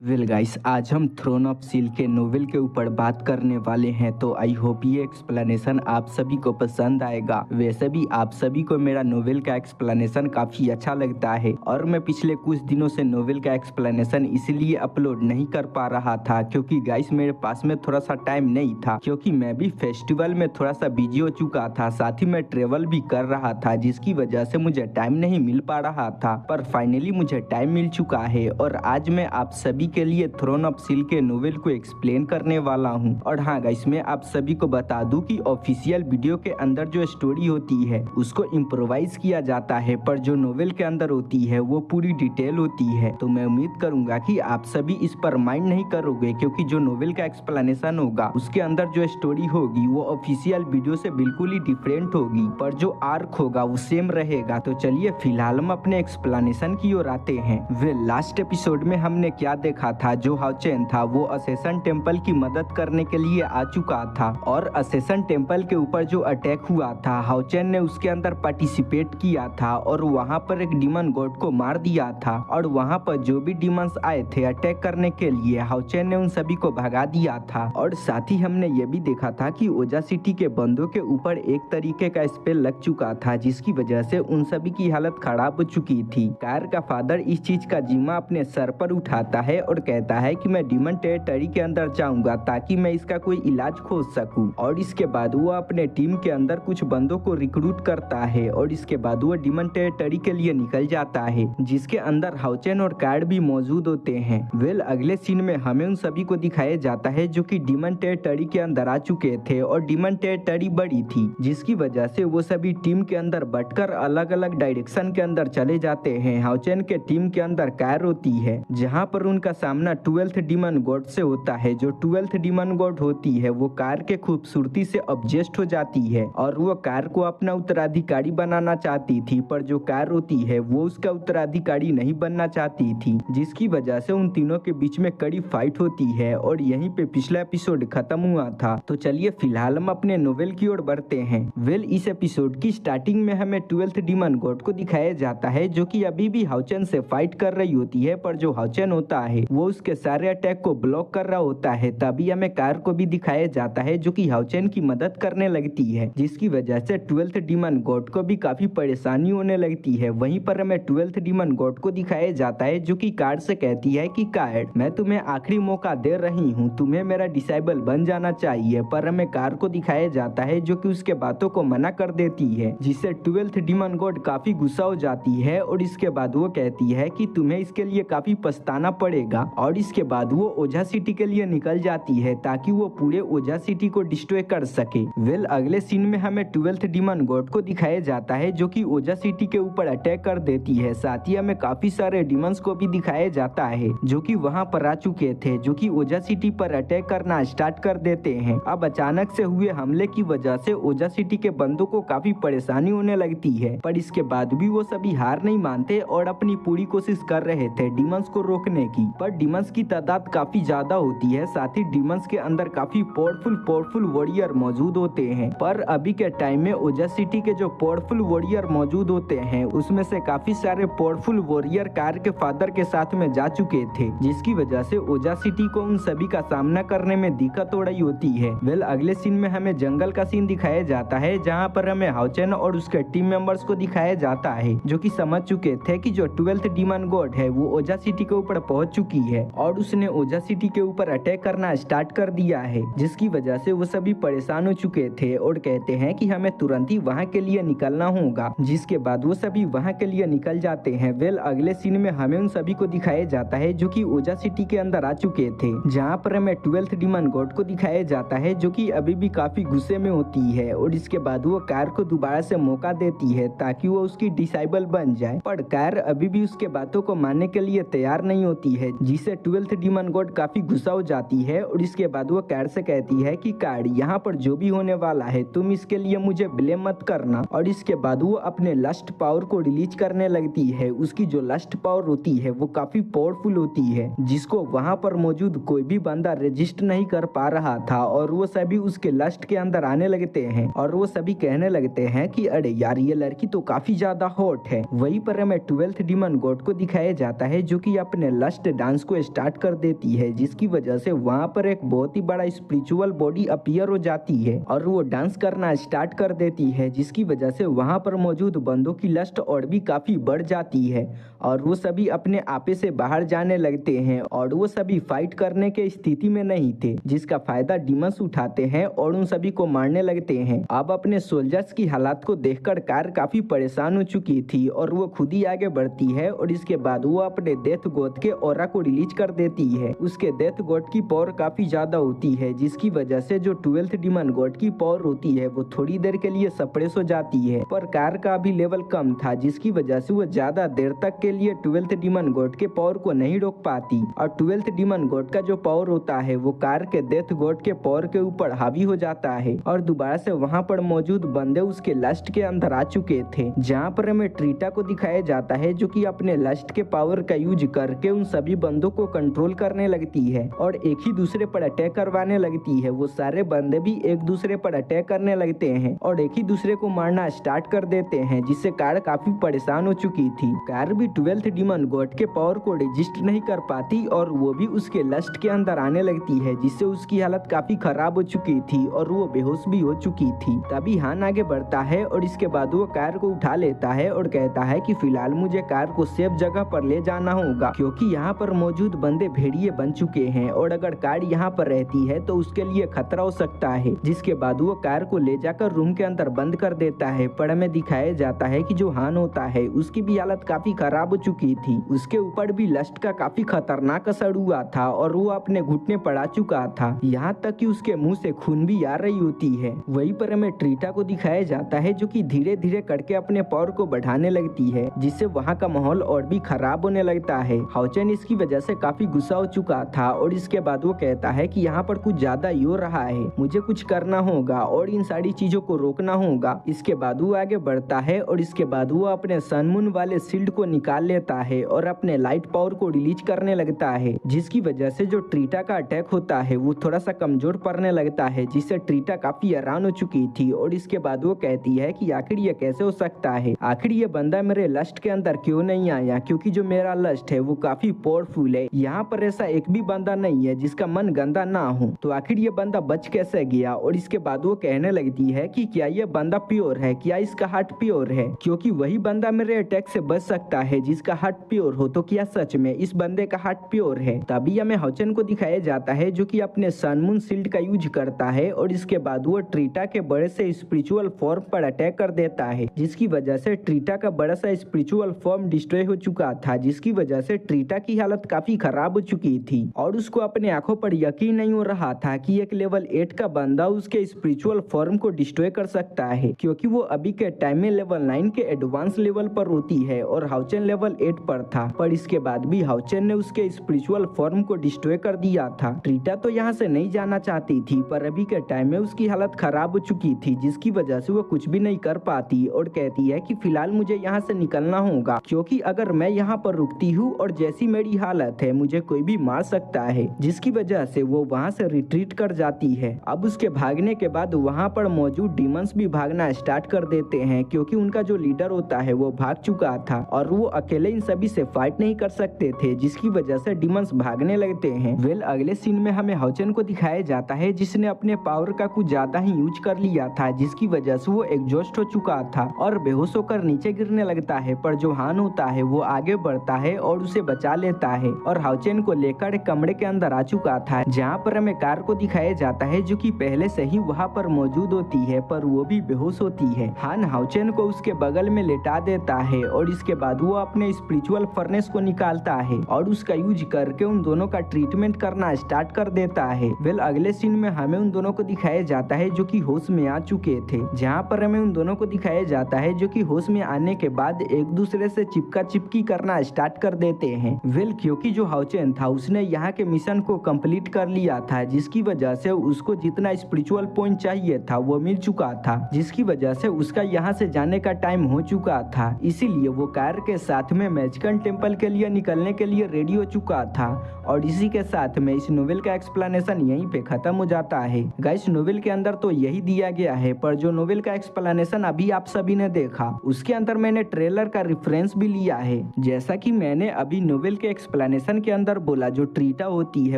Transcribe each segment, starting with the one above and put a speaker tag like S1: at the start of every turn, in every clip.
S1: Well guys, आज हम throne of seal के नोवेल के ऊपर बात करने वाले हैं। तो आई होप ये एक्सप्लेनेशन आप सभी को पसंद आएगा। वैसे भी आप सभी को मेरा नोवेल का एक्सप्लेनेशन काफ़ी अच्छा लगता है और मैं पिछले कुछ दिनों से नोवेल का एक्सप्लेनेशन इसलिए अपलोड नहीं कर पा रहा था क्योंकि गाइस मेरे पास में थोड़ा सा टाइम नहीं था, क्योंकि मैं भी फेस्टिवल में थोड़ा सा बिजी हो चुका था। साथ ही मैं ट्रेवल भी कर रहा था, जिसकी वजह से मुझे टाइम नहीं मिल पा रहा था। पर फाइनली मुझे टाइम मिल चुका है और आज मैं आप सभी के लिए थ्रोन ऑफ सील के नोवेल को एक्सप्लेन करने वाला हूं। और हाँ गाइस, मैं आप सभी को बता दूं कि ऑफिशियल वीडियो के अंदर जो स्टोरी होती है उसको इम्प्रोवाइज किया जाता है, पर जो नोवेल के अंदर होती है वो पूरी डिटेल होती है। तो मैं उम्मीद करूंगा कि आप सभी इस पर माइंड नहीं करोगे, क्योंकि जो नोवेल का एक्सप्लेनेशन होगा उसके अंदर जो स्टोरी होगी वो ऑफिशियल वीडियो से बिल्कुल ही डिफरेंट होगी, पर जो आर्क होगा वो सेम रहेगा। तो चलिए फिलहाल हम अपने एक्सप्लेनेशन की ओर आते हैं। वे लास्ट एपिसोड में हमने क्या देखा था, जो हाउचेन था वो असेसन टेम्पल की मदद करने के लिए आ चुका था और असेसन टेम्पल के ऊपर जो अटैक हुआ था हाउचेन ने उसके अंदर पार्टिसिपेट किया था और वहां पर एक डीमन गॉड को मार दिया था। और वहां पर जो भी डीमंस आए थे अटैक करने के लिए हाउचेन ने उन सभी को भगा दिया था। और साथ ही हमने ये भी देखा था कि ओजा सिटी के बंदों के ऊपर एक तरीके का स्पेल लग चुका था, जिसकी वजह से उन सभी की हालत खराब हो चुकी थी। कार का फादर इस चीज का जिम्मा अपने सर पर उठाता है और कहता है कि मैं डीमन टेरिटरी के अंदर जाऊंगा ताकि मैं इसका कोई इलाज खोज सकूं। और इसके बाद वो अपने टीम के अंदर कुछ बंदों को रिक्रूट करता है और इसके बाद वो डीमन टेरिटरी के लिए निकल जाता है, जिसके अंदर हाउचेन और कार्ड भी मौजूद होते हैं। वेल अगले सीन में हमें उन सभी को दिखाया जाता है जो कि डीमन टेरिटरी के अंदर आ चुके थे और डीमन टेरिटरी बड़ी थी, जिसकी वजह से वो सभी टीम के अंदर बटकर अलग अलग डायरेक्शन के अंदर चले जाते हैं। हाउचेन के टीम के अंदर कार होती है, जहां पर उनका सामना 12th डीमन गॉड से होता है। जो 12th डीमन गॉड होती है वो कार के खूबसूरती से ऑब्जेस्ट हो जाती है और वो कार को अपना उत्तराधिकारी बनाना चाहती थी, पर जो कार होती है वो उसका उत्तराधिकारी नहीं बनना चाहती थी, जिसकी वजह से उन तीनों के बीच में कड़ी फाइट होती है और यहीं पे पिछला एपिसोड खत्म हुआ था। तो चलिए फिलहाल हम अपने नोवेल की ओर बढ़ते हैं। वेल इस एपिसोड की स्टार्टिंग में हमें 12th डीमन गॉड को दिखाया जाता है जो कि अभी भी हाउचेन से फाइट कर रही होती है, पर जो हाउचेन होता है वो उसके सारे अटैक को ब्लॉक कर रहा होता है। तभी हमें कार को भी दिखाया जाता है जो कि हाउचेन की मदद करने लगती है, जिसकी वजह से 12th डीमन गॉड को भी काफी परेशानी होने लगती है। वहीं पर हमें 12th डीमन गॉड को दिखाया जाता है जो कि कार से कहती है कि कार, मैं तुम्हें आखिरी मौका दे रही हूँ, तुम्हें मेरा डिसाइबल बन जाना चाहिए। पर हमें कार को दिखाया जाता है जो कि उसके बातों को मना कर देती है, जिससे 12th डीमन गॉड काफी गुस्सा हो जाती है और इसके बाद वो कहती है कि तुम्हें इसके लिए काफी पछताना पड़ेगा। और इसके बाद वो ओजा सिटी के लिए निकल जाती है ताकि वो पूरे ओजा सिटी को डिस्ट्रॉय कर सके। वेल अगले सीन में हमें 12th डीमन गॉड को दिखाया जाता है जो कि ओजा सिटी के ऊपर अटैक कर देती है। साथ ही हमें काफी सारे डीमंस को भी दिखाया जाता है जो कि वहां पर आ चुके थे, जो कि ओजा सिटी पर अटैक करना स्टार्ट कर देते हैं। अब अचानक से हुए हमले की वजह से ओजा सिटी के बंदों को काफी परेशानी होने लगती है, पर इसके बाद भी वो सभी हार नहीं मानते और अपनी पूरी कोशिश कर रहे थे डीमंस को रोकने की। पर डीमंस की तादाद काफी ज्यादा होती है, साथ ही डीमंस के अंदर काफी पावरफुल वॉरियर मौजूद होते हैं। पर अभी के टाइम में ओजा सिटी के जो पावरफुल वॉरियर मौजूद होते हैं उसमें से काफी सारे पावरफुल वॉरियर कार के फादर के साथ में जा चुके थे, जिसकी वजह से ओजा सिटी को उन सभी का सामना करने में दिक्कत हो रही होती है। वेल अगले सीन में हमें जंगल का सीन दिखाया जाता है जहाँ पर हमें हाउचेन और उसके टीम मेंबर्स को दिखाया जाता है जो कि समझ चुके थे कि जो 12th डीमन गॉड है वो ओजा सिटी के ऊपर पहुंच चुकी है और उसने ओजा सिटी के ऊपर अटैक करना स्टार्ट कर दिया है, जिसकी वजह से वो सभी परेशान हो चुके थे और कहते हैं कि हमें तुरंत ही वहां के लिए निकलना होगा, जिसके बाद वो सभी वहां के लिए निकल जाते हैं। वेल अगले सीन में हमें उन सभी को दिखाया जाता है जो कि ओजा सिटी के अंदर आ चुके थे, जहां पर हमें 12th डीमन गॉड को दिखाया जाता है जो कि अभी भी काफी गुस्से में होती है और इसके बाद वो कार को दोबारा से मौका देती है ताकि वो उसकी डिसाइबल बन जाए। पर कार अभी भी उसके बातों को मानने के लिए तैयार नहीं होती है, जिससे 12th डीमन गॉड काफी गुस्सा हो जाती है और इसके बाद वो कार से कहती है कि कार, यहाँ पर जो भी होने वाला है तुम इसके लिए मुझे ब्लेम मत करना। और इसके बाद वो अपने लस्ट पावर को रिलीज करने लगती है। उसकी जो लस्ट पावर होती है वो काफी पावरफुल होती है, जिसको वहां पर मौजूद कोई भी बंदा रेजिस्ट नहीं कर पा रहा था और वो सभी उसके लस्ट के अंदर आने लगते हैं और वो सभी कहने लगते हैं कि अरे यार ये लड़की तो काफी ज्यादा हॉट है। वहीं पर हमें 12th डीमन गॉड को दिखाया जाता है जो कि अपने लस्ट डांस को स्टार्ट कर देती है, जिसकी वजह से वहाँ पर एक बहुत ही बड़ा स्पिरिचुअल बॉडी अपीयर हो जाती है और वो डांस करना स्टार्ट कर देती है, जिसकी वजह से वहाँ पर मौजूद बंदों की लस्ट और भी काफी बढ़ जाती है और वो सभी अपने आपे से बाहर जाने लगते हैं और वो सभी फाइट करने के स्थिति में नहीं थे, जिसका फायदा डीमंस उठाते हैं और उन सभी को मारने लगते हैं। अब अपने सोल्जर्स की हालात को देखकर कार काफी परेशान हो चुकी थी और वो खुद ही आगे बढ़ती है और इसके बाद वो अपने डेथ गोद के ऑरा को रिलीज कर देती है। उसके डेथ गॉड की पावर काफी ज्यादा होती है, जिसकी वजह से जो 12th डीमन गॉड की पावर होती है वो थोड़ी देर के लिए सप्रेस हो जाती है, पर कार का भी लेवल कम था, जिसकी वजह से वो ज्यादा देर तक के लिए 12th डीमन गॉड के पावर को नहीं रोक पाती और 12th डीमन गॉड का जो पावर होता है वो कार के डेथ गॉड के पावर के ऊपर हावी हो जाता है और दोबारा से वहाँ पर मौजूद बंदे उसके लस्ट के अंदर आ चुके थे, जहाँ पर हमें ट्रीटा को दिखाया जाता है जो कि अपने लस्ट के पावर का यूज करके उन सभी बंदों को कंट्रोल करने लगती है और एक ही दूसरे पर अटैक करवाने लगती है। वो सारे बंदे भी एक दूसरे पर अटैक करने लगते हैं और एक ही दूसरे को मारना स्टार्ट कर देते हैं, जिससे कार काफी परेशान हो चुकी थी। कार भी 12th डीमन गॉड के पावर को रजिस्ट नहीं कर पाती और वो भी उसके लस्ट के अंदर आने लगती है, जिससे उसकी हालत काफी खराब हो चुकी थी और वो बेहोश भी हो चुकी थी। तभी हान आगे बढ़ता है और इसके बाद वो कार को उठा लेता है और कहता है कि फिलहाल मुझे कार को सेफ जगह पर ले जाना होगा, क्योंकि यहाँ पर मौजूद बंदे भेड़िए बन चुके हैं और अगर कार यहाँ पर रहती है तो उसके लिए खतरा हो सकता है। जिसके बाद वो कार को ले जाकर रूम के अंदर बंद कर देता है, पर हमें दिखाया जाता है कि जो हान होता है उसकी भी हालत काफी खराब हो चुकी थी। उसके ऊपर भी लस्ट का काफी खतरनाक असर हुआ था और वो अपने घुटने पड़ा चुका था, यहाँ तक कि उसके मुंह से खून भी आ रही होती है। वहीं पर हमें ट्रीटा को दिखाया जाता है जो कि धीरे धीरे करके अपने पावर को बढ़ाने लगती है, जिससे वहाँ का माहौल और भी खराब होने लगता है। हाउचेन इसकी वजह से काफी गुस्सा हो चुका था और इसके बाद वो कहता है कि यहाँ पर कुछ ज्यादा ही हो रहा है, मुझे कुछ करना होगा और इन सारी चीजों को रोकना होगा। इसके बाद वो आगे बढ़ता है और इसके बाद वो अपने सनमून वाले शील्ड को निकाल लेता है और अपने लाइट पावर को रिलीज करने लगता है, जिसकी वजह से जो ट्रीटा का अटैक होता है वो थोड़ा सा कमजोर पड़ने लगता है, जिससे ट्रीटा काफी हैरान हो चुकी थी और इसके बाद वो कहती है कि आखिर ये कैसे हो सकता है, आखिर ये बंदा मेरे लस्ट के अंदर क्यों नहीं आया, क्योंकि जो मेरा लस्ट है वो काफी पावरफुल है। यहाँ पर ऐसा एक भी बंदा नहीं है जिसका मन गंदा ना हो, तो आखिर ये बंदा बच कैसे गया। और इसके बाद वो कहने लगती है कि क्या ये बंदा प्योर है, क्या इसका हार्ट प्योर है, क्योंकि वही बंदा मेरे अटैक से बच सकता है जिसका हार्ट प्योर हो, तो क्या सच में इस बंदे का हार्ट प्योर है। तभी हमें हाउचेन को दिखाया जाता है जो कि अपने सनमून शील्ड का यूज करता है और इसके बाद वो ट्रीटा के बड़े से स्पिरिचुअल फॉर्म पर अटैक कर देता है, जिसकी वजह से ट्रीटा का बड़ा सा स्पिरिचुअल फॉर्म डिस्ट्रॉय हो चुका था, जिसकी वजह से ट्रीटा की हालत काफी खराब हो चुकी थी और उसको अपने आंखों पर यकीन नहीं हो रहा था कि एक लेवल 8 का बंदा उसके स्पिरिचुअल फॉर्म को डिस्ट्रॉय कर सकता है, क्योंकि वो अभी के टाइम में लेवल 9 के एडवांस लेवल पर होती है और हाउचेन लेवल 8 पर था, पर इसके बाद भी हाउचेन ने उसके स्पिरिचुअल फॉर्म को डिस्ट्रॉय कर दिया था। ट्रीटा तो यहाँ से नहीं जाना चाहती थी, पर अभी के टाइम में उसकी हालत खराब हो चुकी थी, जिसकी वजह से वो कुछ भी नहीं कर पाती और कहती है कि फिलहाल मुझे यहाँ से निकलना होगा, क्योंकि अगर मैं यहाँ पर रुकती हूँ और जैसी मेरी हालत है मुझे कोई भी मार सकता है, जिसकी वजह से वो वहाँ से रिट्रीट कर जाती है। अब उसके भागने के बाद वहाँ पर मौजूद डीमंस भी भागना स्टार्ट कर देते हैं, क्योंकि उनका जो लीडर होता है वो भाग चुका था और वो अकेले इन सभी से फाइट नहीं कर सकते थे, जिसकी वजह से डीमंस भागने लगते हैं। वेल अगले सीन में हमें हाउचेन को दिखाया जाता है जिसने अपने पावर का कुछ ज्यादा ही यूज कर लिया था, जिसकी वजह से वो एग्जॉस्ट हो चुका था और बेहोश होकर नीचे गिरने लगता है, पर जो हान होता है वो आगे बढ़ता है और उसे बचा लेता है और हाउचेन को लेकर एक कमरे के अंदर आ चुका था, जहाँ पर हमें कार को दिखाया जाता है जो कि पहले से ही वहाँ पर मौजूद होती है, पर वो भी बेहोश होती है। हान हाउचेन को उसके बगल में लेटा देता है और इसके बाद वो अपने स्पिरिचुअल फर्नेस को निकालता है और उसका यूज करके उन दोनों का ट्रीटमेंट करना स्टार्ट कर देता है। वेल अगले सीन में हमें उन दोनों को दिखाया जाता है जो कि होश में आ चुके थे, जहाँ पर हमें उन दोनों को दिखाया जाता है जो कि होश में आने के बाद एक दूसरे से चिपका चिपकी करना स्टार्ट कर देते हैं। वेल क्योंकि जो हाउचेन था उसने यहाँ के मिशन को कंप्लीट कर लिया था, जिसकी वजह से उसको जितना स्पिरिचुअल पॉइंट चाहिए था वो मिल चुका था, जिसकी वजह से उसका यहाँ से जाने का टाइम हो चुका था। इसीलिए वो कार के साथ में मैजिकल टेम्पल के लिए निकलने के लिए रेडी हो चुका था। और इसी के साथ में इस नोवेल का एक्सप्लेनेशन यहीं पे खत्म हो जाता है। गाइस नोवेल के अंदर तो यही दिया गया है, पर जो नोवेल का एक्सप्लेनेशन अभी आप सभी ने देखा उसके अंदर मैंने ट्रेलर का रेफरेंस भी लिया है। जैसा कि मैंने अभी नोवेल के एक्सप्लेनेशन के अंदर बोला जो ट्रीटा होती है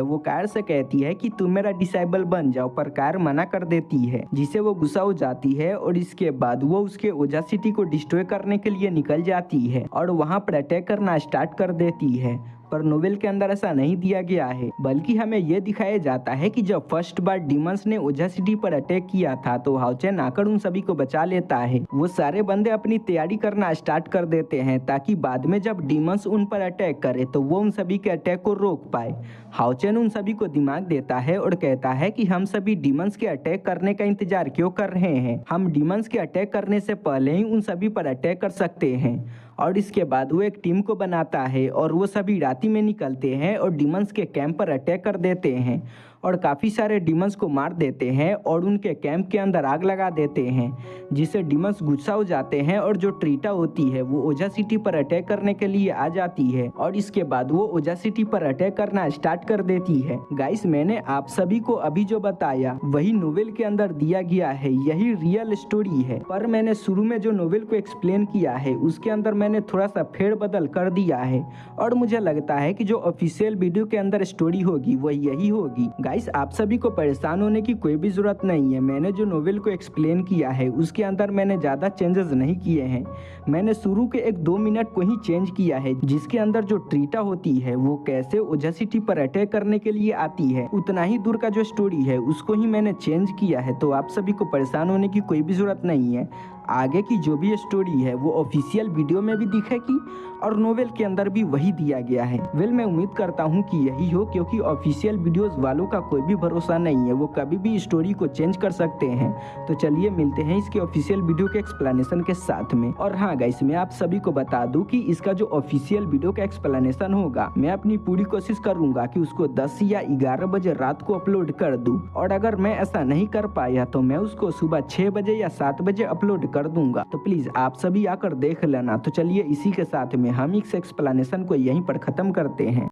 S1: वो कार से कहती है कि तुम मेरा डिसेबल बन जाओ, पर कार मना कर देती है, जिसे वो गुस्सा हो जाती है और इसके बाद वो उसके ओजा सिटी को डिस्ट्रॉय करने के लिए निकल जाती है और वहाँ पर अटैक करना स्टार्ट कर देती है। पर नोवेल के अंदर ऐसा नहीं दिया गया है, बल्कि हमें यह दिखाया जाता है कि जब फर्स्ट बार डीमंस ने ओजा सिटी पर अटैक किया था तो हाउचेन आकर उन सभी को बचा लेता है। वो सारे बंदे अपनी तैयारी करना स्टार्ट कर देते हैं ताकि बाद में जब डीमंस उन पर अटैक करे तो वो उन सभी के अटैक को रोक पाए। हाउचेन उन सभी को दिमाग देता है और कहता है कि हम सभी डीमंस के अटैक करने का इंतजार क्यों कर रहे हैं, हम डीमंस के अटैक करने से पहले ही उन सभी पर अटैक कर सकते हैं। और इसके बाद वो एक टीम को बनाता है और वो सभी राती में निकलते हैं और डीमंस के कैंप पर अटैक कर देते हैं और काफ़ी सारे डीमंस को मार देते हैं और उनके कैंप के अंदर आग लगा देते हैं, जिससे डीमंस गुस्सा हो जाते हैं और जो ट्रीटा होती है वो ओजा सिटी पर अटैक करने के लिए आ जाती है और इसके बाद वो ओजा सिटी पर अटैक करना स्टार्ट कर देती है। गाइस, मैंने आप सभी को अभी जो बताया वही नोवेल के अंदर दिया गया है, यही रियल स्टोरी है, पर मैंने शुरू में जो नोवेल को एक्सप्लेन किया है उसके अंदर मैंने थोड़ा सा फेरबदल कर दिया है और मुझे लगता है कि जो ऑफिशियल वीडियो के अंदर स्टोरी होगी वो यही होगी। गाइस, आप सभी को परेशान होने की कोई भी जरूरत नहीं है। मैंने जो नोवेल को एक्सप्लेन किया है उसके अंदर मैंने ज़्यादा चेंजेस नहीं किए हैं। मैंने शुरू के 1-2 मिनट को ही चेंज किया है, जिसके अंदर जो ट्रीटा होती है वो कैसे ओजा सिटी पर अटैक करने के लिए आती है, उतना ही दूर का जो स्टोरी है उसको ही मैंने चेंज किया है। तो आप सभी को परेशान होने की कोई भी जरूरत नहीं है। आगे की जो भी स्टोरी है वो ऑफिशियल वीडियो में भी दिखेगी और नोवेल के अंदर भी वही दिया गया है। मैं उम्मीद करता हूँ कि यही हो, क्योंकि ऑफिशियल वीडियोस वालों का कोई भी भरोसा नहीं है, वो कभी भी स्टोरी को चेंज कर सकते हैं। तो चलिए मिलते हैं इसके ऑफिशियल वीडियो के एक्सप्लेनेशन के साथ में। और हाँ गाइस, मैं आप सभी को बता दूं कि इसका जो ऑफिशियल वीडियो का एक्सप्लेनेशन होगा मैं अपनी पूरी कोशिश करूंगा कि उसको 10 या 11 बजे रात को अपलोड कर दूं, और अगर मैं ऐसा नहीं कर पाया तो मैं उसको सुबह 6 बजे या 7 बजे अपलोड कर दूंगा। तो प्लीज आप सभी आकर देख लेना। तो चलिए इसी के साथ में हम इस एक्सप्लेनेशन को यहीं पर खत्म करते हैं।